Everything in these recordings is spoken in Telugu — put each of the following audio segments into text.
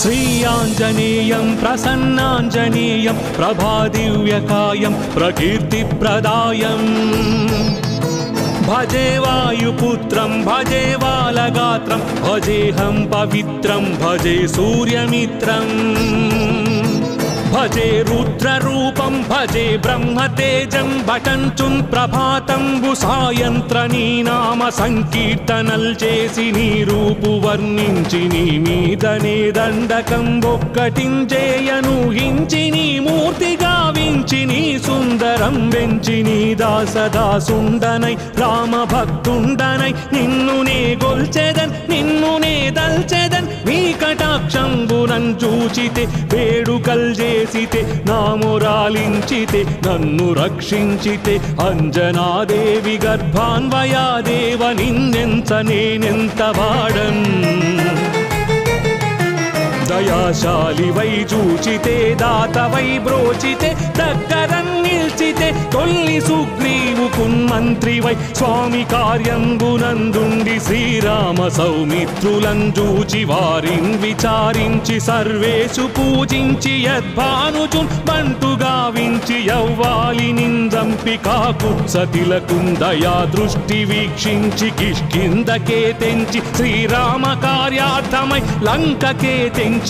श्रीयाञ्जनेयं प्रसन्नाञ्जनेयं प्रभादिव्यकायं प्रकीर्तिप्रदायम् भजे वायुपुत्रं भजे बालगात्रं भजेऽहं पवित्रं भजे सूर्यमित्रम् भजे रुद्ररूपं भजे ब्रह्मतेजं भटञ्चुन् प्रभातं सायंत्रनी नाम संकीर्तनल చేసి నీ రూపు వర్ణించి నీ మీదనే దండకం ఒక్కటించేయను హించి నీ మూర్తి గావించి నీ సుందరం వెంచి నీ దాసదాసుండనై రామ భక్తుండనై నిన్ను నే గొల్చెదన్ నిన్ను నే దల్చెదన్ నీ కటాక్షంబునం చూచితే వేడుకల్ చేసితే నామురాలించితే నన్ను రక్షించితే అంజనాదేవి గర్భాన్వయాదేవ నిన్నెంత నేనెంత వాడన్ దయాశాలి వై చూచితే దాత వై బ్రోచితే దగ్గరన్ నిల్చితే తొల్లి సుగ్రీవుకున్ మంత్రి వై స్వామి కార్యంబునందుండి శ్రీరామ సౌమిత్రులను చూచి వారిన్ విచారించి సర్వేషు పూజించి యద్భానుచున్ బంటుగా వించి యవ్వాలి నిందంపి కాకుత్సతిలకున్ దయా దృష్టి వీక్షించి కిష్కిందకే తెంచి శ్రీరామ కార్యార్థమై లంకకే తెంచియున్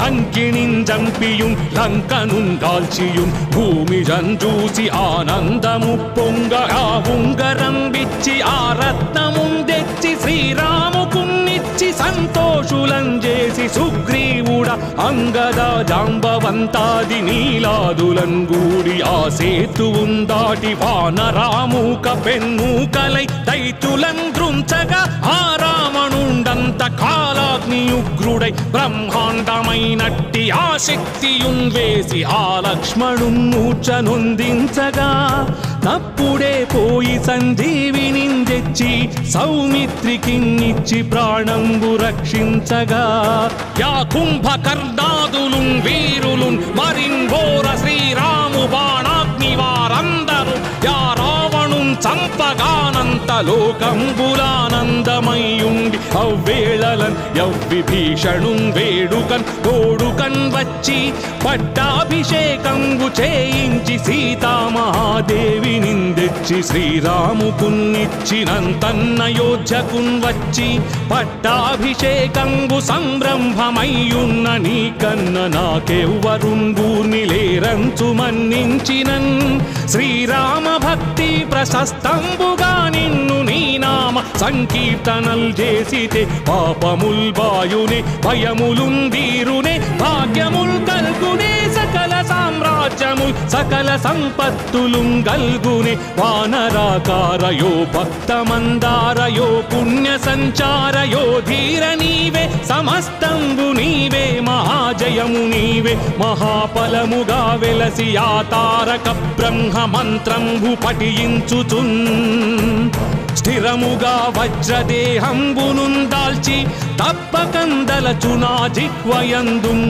లంకిణిన్ జంపియున్ లంకనున్ కాల్చియున్ భూమి జంజూసి ఆనందము పొంగ ఆ ఉంగరం విచ్చి ఆ రత్నమున్ తెచ్చి శ్రీరాముకున్నిచ్చి సంతోషులం చేసి సుగ్రీవుడ అంగద జాంబవంతాది నీలాదులం గూడి ఆ సేతువున్ దాటి వానరామూక పెన్మూకలై దైత్యులం దృంచగా ఆ రావణుండంత కాలాగ్ని ఉగ్రుడై బ్రహ్మాండమైనట్టి ఆ శక్తియున్ వేసి ఆ లక్ష్మణున్ మూర్ఛనొందించగా తప్పుడే పోయి సంజీవిని తెచ్చి సౌమిత్రికిన్నిచ్చి ప్రాణంబు రక్షించగా యా కుంభకర్ణాదులున్ వీరులున్ మరిన్ఘోర శ్రీరాము బాణాగ్ని వారందరూ యా రావణున్ చంపగానంత లోకంబులానందమయ్యుండి అవ్వేళలన్ యవ్విభీషణున్ వేడుకన్ తోడుకన్ వచ్చి పట్టాభిషేకంబు చేయించి సీతామహాదేవి నిందెచ్చి శ్రీరాముకున్నిచ్చినంతన్నయోధ్యకున్ వచ్చి పట్టాభిషేకంబు సంరంభమయ్యున్న నీ కన్న నాకెవ్వరున్ గూర్ని లేరంచు మన్నించినన్ శ్రీరామ భక్తి ప్రశస్తంబుగా నిన్ను నీ నామ సంకీర్తనల్ చేసితే పాపముల్ బాయునే భయములున్ దీరునే భాగ్యముల్ కల్గునే సకల సామ్రాజ్యముల్ సకల సంపత్తులుం గల్గునే వానరాకారయో భక్తమందారయో పుణ్య సంచారయో ధీర నీవే సమస్తంబు నీవే మహాజయము నీవే మహాఫలముగా వెలసి ఆ తారక బ్రహ్మ మంత్రంబు పఠించుచున్ స్థిరముగా వజ్రదేహంబునున్ దాల్చి తప్పకందలచునా జిహ్వయందున్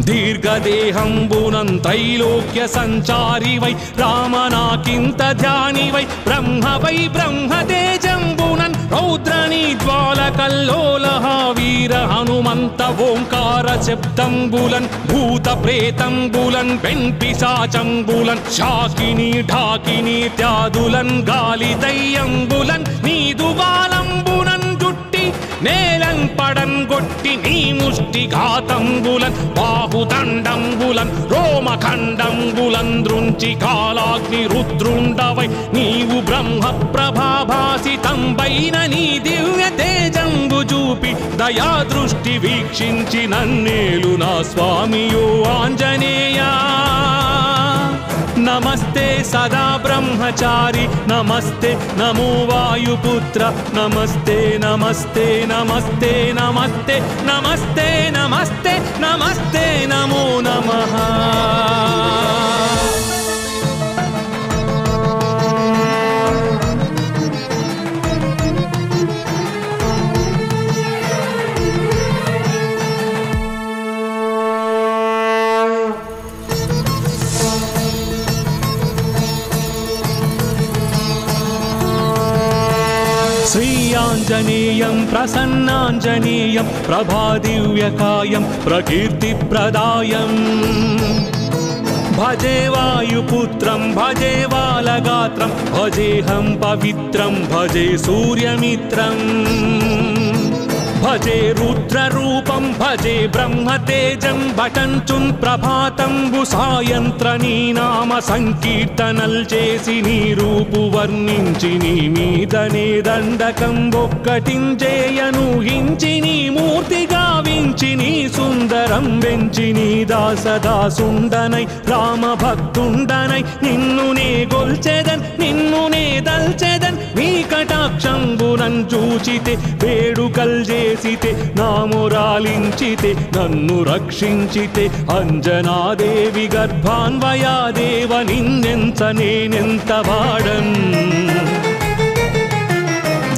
దీర్ఘదేహంబునం త్రైలోక్య సంచారి వై రామనాకింత ధ్యాని వై బ్రహ్మ వై బ్రహ్మతేజంబునన్ రౌద్రనీ జ్వాలకల్లోలహ వీర హనుమంత ఓంకార శబ్దంబులన్ భూత ప్రేతంబులన్ వెంపిశాచంబులన్ శాకిని ఢాకిని త్యాదులన్ గాలి దయ్యంబులన్ నీదు బాలంబునన్ జుట్టి నేలం పడన్ గొట్టి నీ ముష్టి ఘాతంబులన్ బాహుదండంబులన్ రోమఖండంబులన్ దృంచి కాలాగ్ని రుద్రుండవై నీవు బ్రహ్మ ప్రభాభాసితంబైన నీ దివ్య తేజంబు చూపి దయా దృష్టి వీక్షించి నన్నేలు నా స్వామియో ఆంజనేయా नमस्ते सदा ब्रह्मचारी नमस्ते नमो वायुपुत्र नमस्ते नमस्ते नमस्ते नमस्ते नमस्ते नमस्ते नमस्ते नमो नमः శ్రీ ఆంజనేయం ప్రసన్నాంజనేయం ప్రభాదివ్యకాయం ప్రకీర్తిప్రదాయం భజే వాయుపుత్రం భజే బాలగాత్రం భజేహం పవిత్రం భజే సూర్యమిత్రం భజే రుద్రరూపం భజే బ్రహ్మతేజం భటంచుం ప్రభాతంబు సాయంత్ర నీ నామ సంకీర్తనల్ చేసి నీ రూపు వర్ణించి నీ మీదనే దండకం ఒక్కటించేయను హించి నీ మూర్తి గావించి నీ సుందరం వెంచి నీ దాసదాసుండనై రామ భక్తుండనై నిన్ను నే గొల్చెదన్ నిన్ను నే దల్చెదన్ నీ కటాక్షంబునన్ చూచితే వేడుకల్ చేసితే నామురాలించితే నన్ను రక్షించితే అంజనాదేవి గర్భాన్వయాదేవ నిన్నెంత నేనెంత వాడన్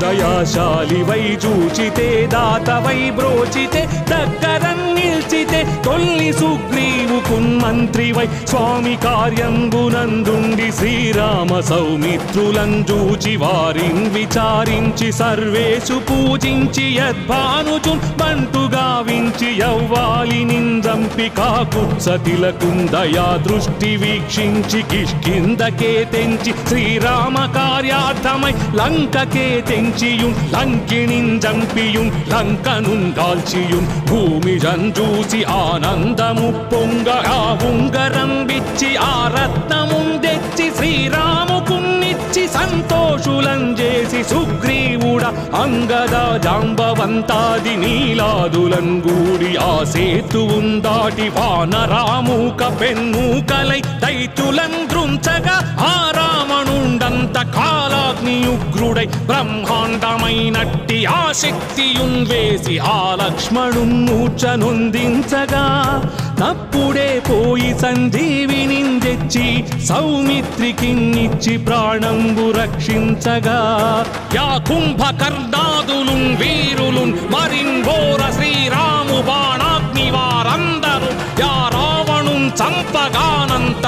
దయాశాలివై చూచితే దాతవై బ్రోచితే దగ్గరన్ నిల్చితే తొల్లి సుగ్రీవుకున్ మంత్రివై స్వామి కార్యంబునందుండి శ్రీరామ సౌమిత్రులం చూచి వారిన్ విచారించి సర్వేషు పూజించి యద్భానుచున్ బంటు గావించి యవ్వాలి నిందంపి కాకుత్సతిలకున్ దయా దృష్టి వీక్షించి కిష్కిందకే తెంచి శ్రీరామ కార్యార్థమై లంకకే తెంచియుం లంకిణిన్ జంపియుం లంకనున్ కాల్చియుం భూమి జంజూసి ఆనందము పొంగ ఆ ఉంగరం బిచ్చి ఆ రత్నముం తెచ్చి శ్రీరాముకున్నిచ్చి సంతోషులం చేసి సుగ్రీవుడ అంగద జాంబవంతాది నీలాదులం గూడి ఆ సేతువుం దాటి వానరామూక పెన్మూకలై దైత్యులం దృంచగా ఆ రావణుండంత కాలాగ్నియుగ్రుడై బ్రహ్మాండమైనట్టి ఆ శక్తియున్ వేసి ఆ లక్ష్మణున్ మూర్ఛనొందించగా తప్పుడే పోయి సంజీవిని తెచ్చి సౌమిత్రికిన్నిచ్చి ప్రాణంబు రక్షించగా యా కుంభకర్ణాదులున్ వీరులున్ మరిన్ ఘోర శ్రీరాము బాణాగ్ని వారందరూ యా రావణున్ చంపగానంత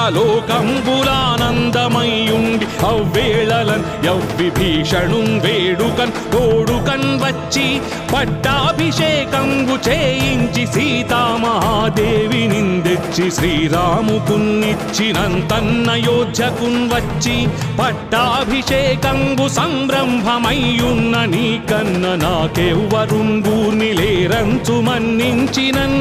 లోకంబులానందమయ్యుండి అవ్వేళలన్ యవ్విభీషణున్ వేడుకన్ తోడుకన్ వచ్చి పట్టాభిషేకంబు చేయించి సీతామహాదేవి నిందెచ్చి శ్రీరాముకున్నిచ్చినంతన్నయోధ్యకున్ వచ్చి పట్టాభిషేకంబు సంరంభమయ్యున్న నీ కన్న నాకెవ్వరున్ గూర్మిలేరంచు మన్నించినన్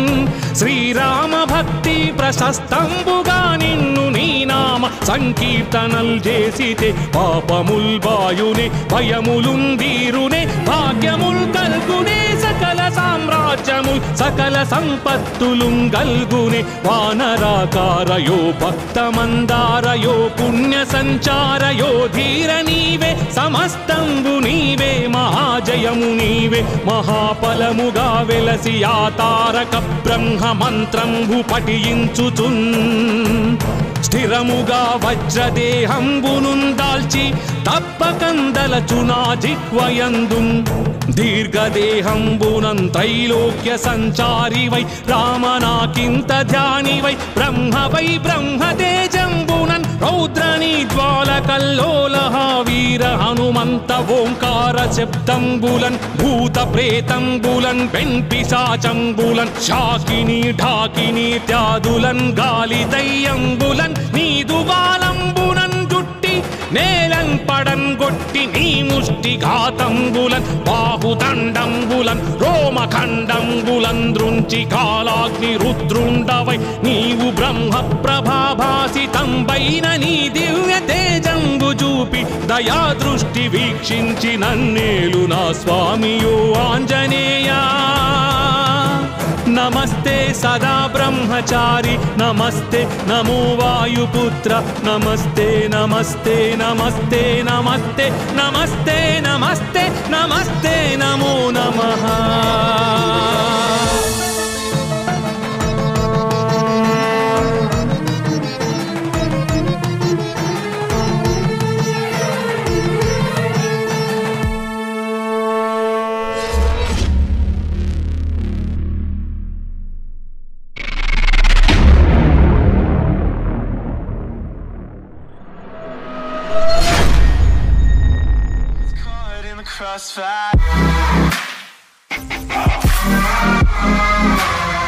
శ్రీరామ భక్తి ప్రశస్తంబుగా నిన్ను నీ నామ సంకీర్తనల్ చేసితే పాపముల్ బాయునే భయములున్ వీరునే భాగ్యముల్ కల్గునే సకల సామ్రాజ్యముల్ సకల సంపత్తులుం గల్గునే వానరాకారయో భక్తమందారయో పుణ్య సంచారయో ధీర నీవే సమస్తంబు నీవే మహాజయము నీవే మహాఫలముగా వెలసి ఆ తారక బ్రహ్మ మంత్రంబు పఠించుచున్ స్థిరముగా వజ్రదేహంబునున్ దాల్చి తప్పకందలచునా జిహ్వయందున్ దీర్ఘదేహంబునం త్రైలోక్య సంచారివై రామనాకింత ధ్యానివై బ్రహ్మవై బ్రహ్మతేజంబునన్ రౌద్రనీ జ్వాలకల్లోలహ వీర హనుమంత ఓంకార శబ్దంబులన్ భూత ప్రేతంబులన్ వెంపిశాచంబులన్ శాకిని ఢాకిని త్యాదులన్ గాలి దయ్యంబులన్ నీదు బాలంబునన్ జుట్టి నేలన్ పడన్ గొట్టి నీ ముష్టి ఘాతంబులన్ బాహుదండంబులన్ రోమఖండంబులన్ దృంచి కాలాగ్ని రుద్రుండవై నీవు బ్రహ్మ ప్రభాభాసితంబైన నీ దివ్య తేజంబు చూపి దయా దృష్టి వీక్షించి నన్నేలు నా స్వామియో ఆంజనేయా నమస్తే సదా బ్రహ్మచారి నమస్తే నమో వాయుపుత్ర నమస్తే నమస్తే నమస్తే నమస్తే నమస్తే నమస్తే నమస్తే నమో నమః crossfire.